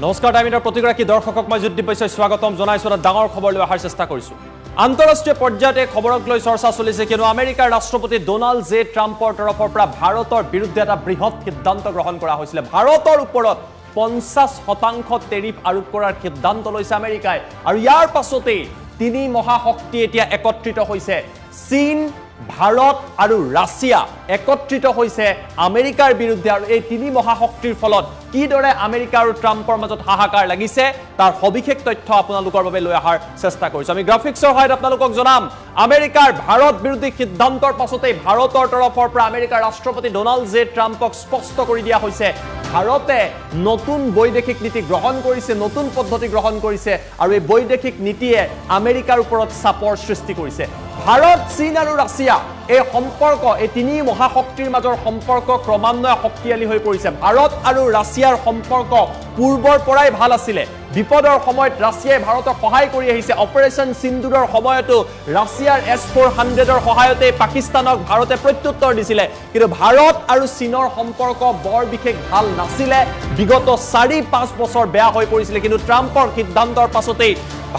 নমস্কাৰ টাইমিনৰ প্ৰতিগৰাকী দৰ্শকক মই জ্যোতি বৈশ্যই স্বাগতম জনাইছো এটা ডাঙৰ খবৰ লৈ অহাৰ চেষ্টা কৰিছো আন্তঃৰাষ্ট্ৰীয় পৰ্যায়তে খবৰক লৈ চৰ্চা চলিছে কিয়নো আমেৰিকাৰ ৰাষ্ট্ৰপতি ডোনাল্ড জে ট্ৰাম্পৰ তৰফৰ পৰা ভাৰতৰ বিৰুদ্ধে এটা বৃহৎ সিদ্ধান্ত গ্ৰহণ কৰা হৈছিল ভাৰতৰ ওপৰত 50% টেৰিফ আৰোপ কৰাৰ সিদ্ধান্ত লৈছে আমেৰিকাই আৰু ইয়াৰ পাছতে তিনি মহাশক্তি এতিয়া একত্ৰিত হৈছে চীন ভাৰত আৰু ৰাছিয়া একত্ৰিত হৈছে আমেৰিকাৰ বিৰুদ্ধে আৰু এই তিনি মহাশক্তিৰ ফলত কিদৰে আমেৰিকা আৰু ট্ৰাম্পৰ মাজত হাহাকাৰ লাগিছে তাৰ সবিশেষ তথ্য আপোনালোকৰ বাবে লৈ অহাৰ চেষ্টা কৰিছো আমি গ্ৰাফিক্সৰ সহায়ত আপোনালোকক জনাম আমেৰিকাৰ ভাৰত বিৰোধী সিদ্ধান্তৰ পাছতে ভাৰতৰ তৰফৰ পৰা আমেৰিকাৰ ৰাষ্ট্ৰপতি ডোনাল্ড জে ট্ৰাম্পক স্পষ্ট কৰি দিয়া হৈছে ভাৰতে নতুন বৈদেশিক নীতি গ্ৰহণ কৰিছে নতুন পদ্ধতি গ্ৰহণ কৰিছে আৰু এই বৈদেশিক নীতিয়ে আমেৰিকাৰ ওপৰত চাপৰ সৃষ্টি কৰিছে ভাৰত চীন আৰু ৰাছিয়া এই সম্পৰ্ক এই তিনি মহাশক্তিৰ মাজৰ সম্পৰ্ক ক্ৰমান্বয়ে শক্তিশালী হৈ পৰিছে ভাৰত আৰু ৰাছিয়াৰ সম্পৰ্ক পূৰ্বৰ পৰাই ভাল আছিল বিপদৰ সময়ত ৰাছিয়াই ভাৰতক সহায় কৰি আহিছে অপাৰেচন সিন্দুৰৰ সময়তো ৰাছিয়াৰ S-400ৰ সহায়তে পাকিস্তানক ভাৰতে প্ৰত্যুত্তৰ দিছিল কিন্তু ভাৰত আৰু চীনৰ সম্পৰ্ক বৰ বিশেষ ভাল নাছিল বিগত 4-5 বছৰ বেয়া হৈ পৰিছিল কিন্তু ট্ৰাম্পৰ সিদ্ধান্তৰ পাছতে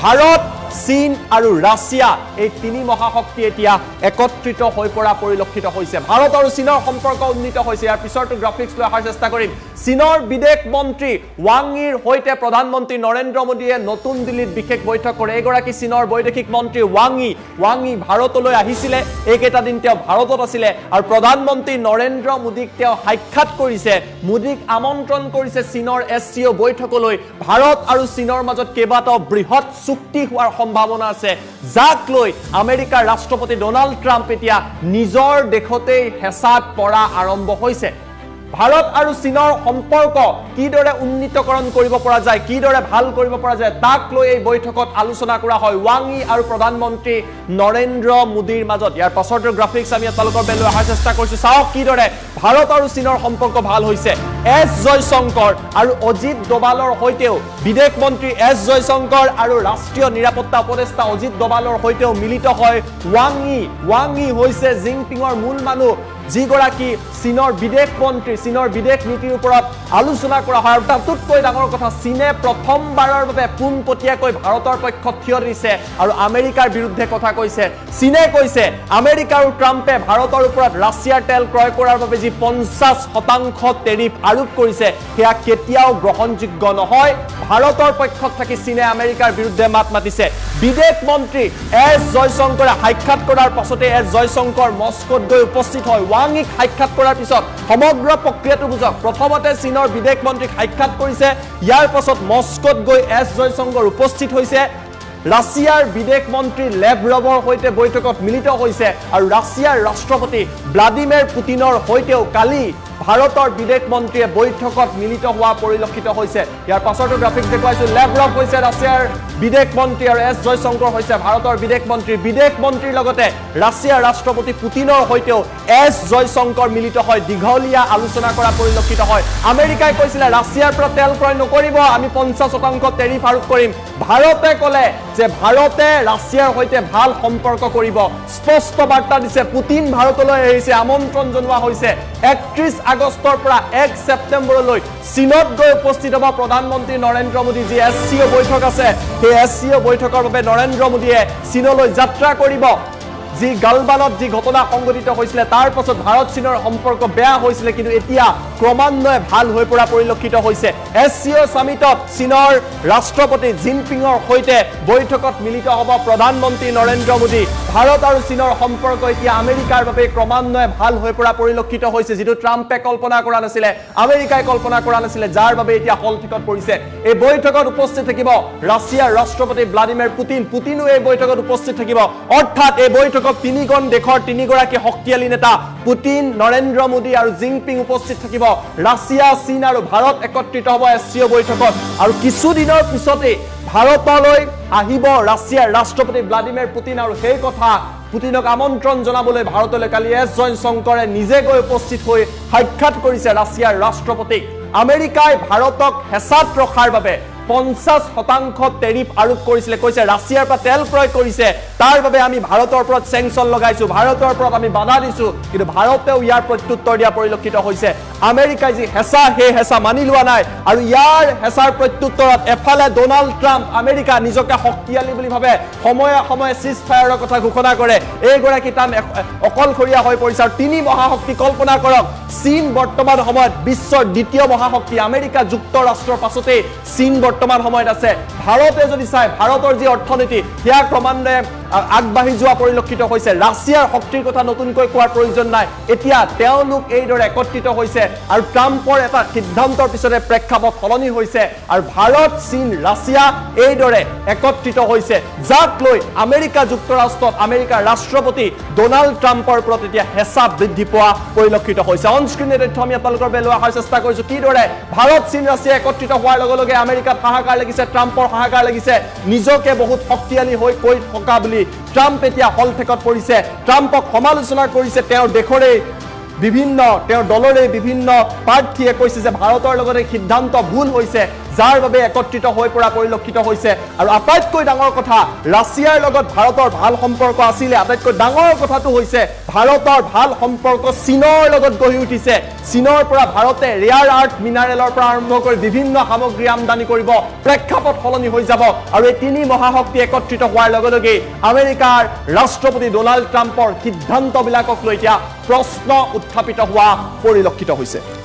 ভাৰত চীন আৰু ৰাছিয়া এই তিনি মহাশক্তি এতিয়া একত্ৰিত হৈ পৰা পৰিলক্ষিত হৈছে ভাৰত আৰু চীনৰ সম্পৰ্ক উন্নীত হৈছে ইয়াৰ পিছৰটো গ্ৰাফিক্স লৈ অহাৰ চেষ্টা কৰিম চীনৰ বিদেশ মন্ত্ৰী ৱাং ইৰ হৈতে প্ৰধানমন্ত্ৰী নৰেন্দ্ৰ মোদীয়ে নতুন দিল্লীত বিশেষ বৈঠক কৰে এগৰাকী চীনৰ বৈদেশিক মন্ত্ৰী ৱাং ই ভাৰতলৈ আহিছিল এইকেইটা দিন তেওঁ ভাৰতত আছিল আৰু প্ৰধানমন্ত্ৰী নৰেন্দ্ৰ মোদীক তেওঁ সাক্ষাৎ কৰিছে মোদীক আমন্ত্ৰণ কৰিছে চীনৰ SCO বৈঠকলৈ ভাৰত আৰু চীনৰ মাজত কেইবাটাও বৃহৎ চুক্তি হোৱাৰ সম্ভাৱনা আছে যাক লৈ আমেৰিকাৰ ৰাষ্ট্ৰপতি ডোনাল্ড ট্ৰাম্প এতিয়া নিজৰ দেশতেই হেঁচাত পৰা আৰম্ভ হৈছে ভাৰত আৰু চীনৰ সম্পৰ্ক কিদৰে উন্নীতকৰণ কৰিব পৰা যায় কিদৰে ভাল কৰিব পৰা যায় তাক লৈ এই বৈঠকত আলোচনা কৰা হয় ৱাং ই আৰু প্ৰধানমন্ত্ৰী নৰেন্দ্ৰ মোদীৰ মাজত ইয়াৰ পাছৰ গ্ৰাফিক্স আমি আপোনালোকৰ বেলৈ অহাৰ চেষ্টা কৰিছো চাওক কিদৰে ভাৰত আৰু চীনৰ সম্পৰ্ক ভাল হৈছে S জয়শংকৰ আৰু অজিত ডোভালৰ হৈতেও বিদেশ মন্ত্ৰী S জয়শংকৰ আৰু ৰাষ্ট্ৰীয় নিৰাপত্তা উপদেষ্টা অজিত ডোভালৰ হৈতেও মিলিত হয় ৱাং ই হৈছে জিনপিঙৰ মূল মানুহ যিগৰাকী চীনৰ বিদেশ মন্ত্ৰী চীনৰ বিদেশ নীতিৰ ওপৰত আলোচনা কৰা হয় আৰু তাতোতকৈ ডাঙৰ কথা চীনে প্ৰথমবাৰৰ বাবে পোনপটীয়াকৈ ভাৰতৰ পক্ষত থিয় দিছে আৰু আমেৰিকাৰ বিৰুদ্ধে কথা কৈছে চীনে কৈছে আমেৰিকা আৰু ট্ৰাম্পে ভাৰতৰ ওপৰত ৰাছিয়াৰ তেল ক্ৰয় কৰাৰ বাবে যি 50% টেৰিফ আৰোপ কৰিছে সেয়া কেতিয়াও গ্ৰহণযোগ্য নহয় ভাৰতৰ পক্ষত থাকি চীনে আমেৰিকাৰ বিৰুদ্ধে মাত মাতিছে বিদেশ মন্ত্ৰী S জয়শংকৰে সাক্ষাৎ কৰাৰ পাছতে S জয়শংকৰ মস্কোত গৈ উপস্থিত হয় ৱাং ইক সাক্ষাৎ কৰাৰ পিছত সমগ্ৰ প্ৰক্ৰিয়াটো বুজক প্ৰথমতে চীনৰ বিদেশ মন্ত্ৰীক সাক্ষাৎ কৰিছে ইয়াৰ পাছত মস্কোত গৈ S জয়শংকৰ উপস্থিত হৈছে ৰাছিয়াৰ বিদেশ মন্ত্ৰী লেভৰভৰ হৈতে বৈঠকত মিলিত হৈছে আৰু ৰাছিয়াৰ ৰাষ্ট্ৰপতি ভ্লাদিমিৰ পুটিনৰ হৈতেও কালি ভাৰতৰ বিদেশ মন্ত্ৰীয়ে বৈঠকত মিলিত হোৱা পৰিলক্ষিত হৈছে ইয়াৰ পাছৰটো গ্ৰাফিক্স দেখুৱাইছো লেভৰভ হৈছে ৰাছিয়াৰ বিদেশ মন্ত্ৰী আৰু S জয়শংকৰ হৈছে ভাৰতৰ বিদেশ মন্ত্ৰীৰ লগতে ৰাছিয়াৰ ৰাষ্ট্ৰপতি পুটিনৰ হৈতেও S জয়শংকৰ মিলিত হয় দীঘলীয়া আলোচনা কৰা পৰিলক্ষিত হয় আমেৰিকাই কৈছিল ৰাছিয়াৰ পৰা তেল ক্ৰয় নকৰিব আমি 50% টেৰিফ আৰোপ কৰিম ভাৰতে ক'লে যে ভাৰতে ৰাছিয়াৰ হৈতে ভাল সম্পৰ্ক কৰিব স্পষ্ট বাৰ্তা দিছে পুটিন ভাৰতলৈ আহিছে আমন্ত্ৰণ জনোৱা হৈছে 31 আগষ্টৰ পৰা 1 ছেপ্টেম্বৰলৈ চীনত গৈ উপস্থিত হ'ব প্ৰধানমন্ত্ৰী নৰেন্দ্ৰ মোদী যি SCO বৈঠক আছে সেই SCO বৈঠকৰ বাবে নৰেন্দ্ৰ মোদীয়ে চীনলৈ যাত্ৰা কৰিব যি গালবানত যি ঘটনা সংঘটিত হৈছিল তাৰ পাছত ভাৰত চীনৰ সম্পৰ্ক বেয়া হৈছিল কিন্তু এতিয়া ক্ৰমান্বয়ে ভাল হৈ পৰা পৰিলক্ষিত হৈছে SCO সামিটত চীনৰ ৰাষ্ট্ৰপতি জিনপিঙৰ হৈতে বৈঠকত মিলিত হ'ব প্ৰধানমন্ত্ৰী নৰেন্দ্ৰ মোদী ভাৰত আৰু চীনৰ সম্পৰ্ক এতিয়া আমেৰিকাৰ বাবে ক্ৰমান্বয়ে ভাল হৈ পৰা পৰিলক্ষিত হৈছে যেটো ট্ৰাম্পে কল্পনা কৰা নাছিল আমেৰিকাই কল্পনা কৰা নাছিল যাৰ বাবে এতিয়া হলঠিকত পৰিছে এই বৈঠকত উপস্থিত থাকিব ৰাছিয়াৰ ৰাষ্ট্ৰপতি ভ্লাদিমিৰ পুটিনো এই বৈঠকত উপস্থিত থাকিব অৰ্থাৎ এই বৈঠকত তিনিখন দেশৰ তিনিগৰাকী শক্তিশালী নেতা পুটিন নৰেন্দ্ৰ মোদী আৰু জিনপিং উপস্থিত থাকিব ৰাছিয়া চীন আৰু ভাৰত একত্ৰিত হ'ব SCO বৈঠকত আৰু কিছুদিনৰ পিছতে ভাৰতলৈ আহিব ৰাছিয়াৰ ৰাষ্ট্ৰপতি ভ্লাদিমিৰ পুটিন আৰু সেই কথা পুটিনক আমন্ত্ৰণ জনাবলৈ ভাৰতলৈ কালি S জয়শংকৰে নিজে গৈ উপস্থিত হৈ সাক্ষাৎ কৰিছে ৰাছিয়াৰ ৰাষ্ট্ৰপতিক আমেৰিকাই ভাৰতক হেঁচাত ৰখাৰ বাবে 50% টেৰিফ আৰোপ কৰিছিল কৈছে ৰাছিয়াৰ পৰা তেল ক্ৰয় কৰিছে তাৰ বাবে আমি ভাৰতৰ ওপৰত চেংচন লগাইছো, ভাৰতৰ ওপৰত আমি বাধা দিছো, কিন্তু ভাৰতেও ইয়াৰ প্ৰত্যুত্তৰ দিয়া পৰিলক্ষিত হৈছে। আমেৰিকাই যি হেঁচা সেই হেঁচা মানি লোৱা নাই আৰু ইয়াৰ হেঁচাৰ প্ৰত্যুত্তৰত এফালে ডোনাল্ড ট্ৰাম্প আমেৰিকা নিজকে শক্তিশালী বুলি ভাবে, সময়ে সময়ে চিজ ফায়াৰৰ কথা ঘোষণা কৰে। এইগৰাকী ট্ৰাম্প অকলশৰীয়া হৈ পৰিছে আৰু তিনি মহাশক্তি কল্পনা কৰক। চীন বৰ্তমান সময়ত বিশ্বৰ দ্বিতীয় মহাশক্তি, আমেৰিকা যুক্তৰাষ্ট্ৰৰ পাছতেই চীন বৰ্তমান সময়ত আছে। ভাৰতে যদি চাই ভাৰতৰ যি অৰ্থনীতি সেয়া ক্ৰমান্বয়ে আগবাঢ়ি যোৱা পৰিলক্ষিত হৈছে। ৰাছিয়াৰ শক্তিৰ কথা নতুনকৈ কোৱাৰ প্ৰয়োজন নাই। এতিয়া তেওঁলোক এইদৰে একত্ৰিত হৈছে আৰু ট্ৰাম্পৰ এটা সিদ্ধান্তৰ পিছতে প্ৰেক্ষাপট সলনি হৈছে আৰু ভাৰত, চীন, ৰাছিয়া এইদৰে একত্ৰিত হৈছে, যাক লৈ আমেৰিকা যুক্তৰাষ্ট্ৰত আমেৰিকাৰ ৰাষ্ট্ৰপতি ডোনাল্ড ট্ৰাম্পৰ ওপৰত এতিয়া হেঁচা বৃদ্ধি পোৱা পৰিলক্ষিত হৈছে। অনস্ক্ৰীনে তথ্য আমি আপোনালোকৰ বাবে লৈ অহাৰ চেষ্টা কৰিছো। কিদৰে ভাৰত, চীন, ৰাছিয়া একত্ৰিত হোৱাৰ লগে লগে আমেৰিকাত হাহাকাৰ লাগিছে, ট্ৰাম্পৰ হাহাকাৰ লাগিছে, নিজকে বহুত শক্তিশালী হৈ কৈ থকা বুলি ট্ৰাম্প এতিয়া হলঠেকত পৰিছে। ট্ৰাম্পক সমালোচনা কৰিছে তেওঁৰ দেশৰে বিভিন্ন, তেওঁৰ দলৰে বিভিন্ন প্ৰাৰ্থীয়ে কৈছে যে ভাৰতৰ লগতে সিদ্ধান্ত ভুল হৈছে, যাৰ বাবে একত্ৰিত হৈ পৰা পৰিলক্ষিত হৈছে। আৰু আটাইতকৈ ডাঙৰ কথা, ৰাছিয়াৰ লগত ভাৰতৰ ভাল সম্পৰ্ক আছিলে, আটাইতকৈ ডাঙৰ কথাটো হৈছে ভাৰতৰ ভাল সম্পৰ্ক চীনৰ লগত গঢ়ি উঠিছে। চীনৰ পৰা ভাৰতে ৰেয়াৰ আৰ্থ মিনাৰেলৰ পৰা আৰম্ভ কৰি বিভিন্ন সামগ্ৰী আমদানি কৰিব, প্ৰেক্ষাপট সলনি হৈ যাব আৰু এই তিনি মহাশক্তি একত্ৰিত হোৱাৰ লগে লগে আমেৰিকাৰ ৰাষ্ট্ৰপতি ডোনাল্ড ট্ৰাম্পৰ সিদ্ধান্তবিলাকক লৈ এতিয়া প্ৰশ্ন উত্থাপিত হোৱা পৰিলক্ষিত হৈছে।